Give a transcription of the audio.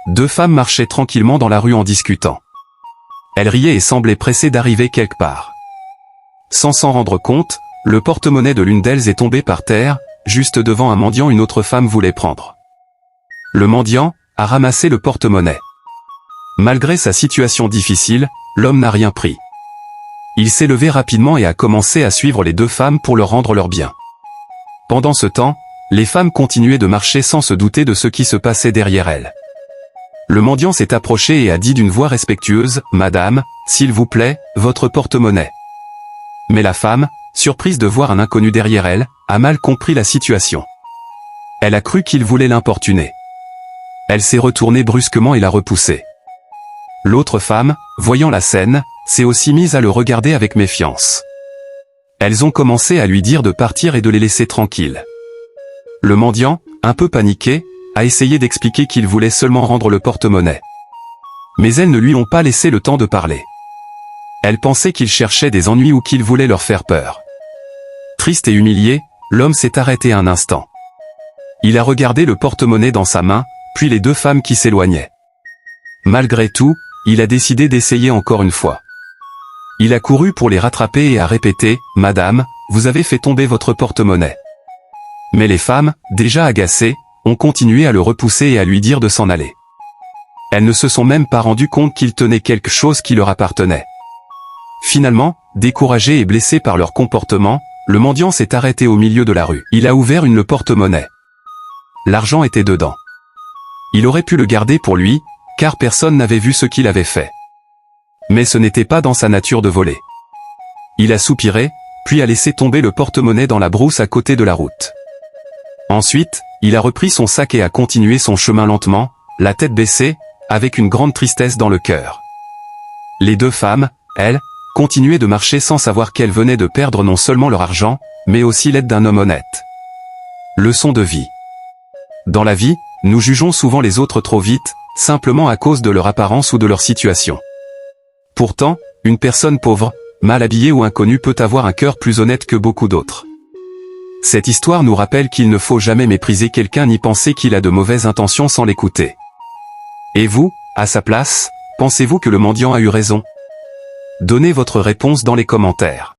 Deux femmes marchaient tranquillement dans la rue en discutant. Elles riaient et semblaient pressées d'arriver quelque part. Sans s'en rendre compte, le porte-monnaie de l'une d'elles est tombé par terre, juste devant un mendiant une autre femme voulait prendre. Le mendiant a ramassé le porte-monnaie. Malgré sa situation difficile, l'homme n'a rien pris. Il s'est levé rapidement et a commencé à suivre les deux femmes pour leur rendre leurs biens. Pendant ce temps, les femmes continuaient de marcher sans se douter de ce qui se passait derrière elles. Le mendiant s'est approché et a dit d'une voix respectueuse, « Madame, s'il vous plaît, votre porte-monnaie. » Mais la femme, surprise de voir un inconnu derrière elle, a mal compris la situation. Elle a cru qu'il voulait l'importuner. Elle s'est retournée brusquement et l'a repoussé. L'autre femme, voyant la scène, s'est aussi mise à le regarder avec méfiance. Elles ont commencé à lui dire de partir et de les laisser tranquilles. Le mendiant, un peu paniqué, a essayé d'expliquer qu'il voulait seulement rendre le porte-monnaie. Mais elles ne lui ont pas laissé le temps de parler. Elles pensaient qu'il cherchait des ennuis ou qu'il voulait leur faire peur. Triste et humilié, l'homme s'est arrêté un instant. Il a regardé le porte-monnaie dans sa main, puis les deux femmes qui s'éloignaient. Malgré tout, il a décidé d'essayer encore une fois. Il a couru pour les rattraper et a répété, « Madame, vous avez fait tomber votre porte-monnaie. » Mais les femmes, déjà agacées, ont continué à le repousser et à lui dire de s'en aller. Elles ne se sont même pas rendues compte qu'il tenait quelque chose qui leur appartenait. Finalement, découragé et blessé par leur comportement, le mendiant s'est arrêté au milieu de la rue. Il a ouvert le porte-monnaie. L'argent était dedans. Il aurait pu le garder pour lui, car personne n'avait vu ce qu'il avait fait. Mais ce n'était pas dans sa nature de voler. Il a soupiré, puis a laissé tomber le porte-monnaie dans la brousse à côté de la route. Ensuite, il a repris son sac et a continué son chemin lentement, la tête baissée, avec une grande tristesse dans le cœur. Les deux femmes, elles, continuaient de marcher sans savoir qu'elles venaient de perdre non seulement leur argent, mais aussi l'aide d'un homme honnête. Leçon de vie. Dans la vie, nous jugeons souvent les autres trop vite, simplement à cause de leur apparence ou de leur situation. Pourtant, une personne pauvre, mal habillée ou inconnue peut avoir un cœur plus honnête que beaucoup d'autres. Cette histoire nous rappelle qu'il ne faut jamais mépriser quelqu'un ni penser qu'il a de mauvaises intentions sans l'écouter. Et vous, à sa place, pensez-vous que le mendiant a eu raison? Donnez votre réponse dans les commentaires.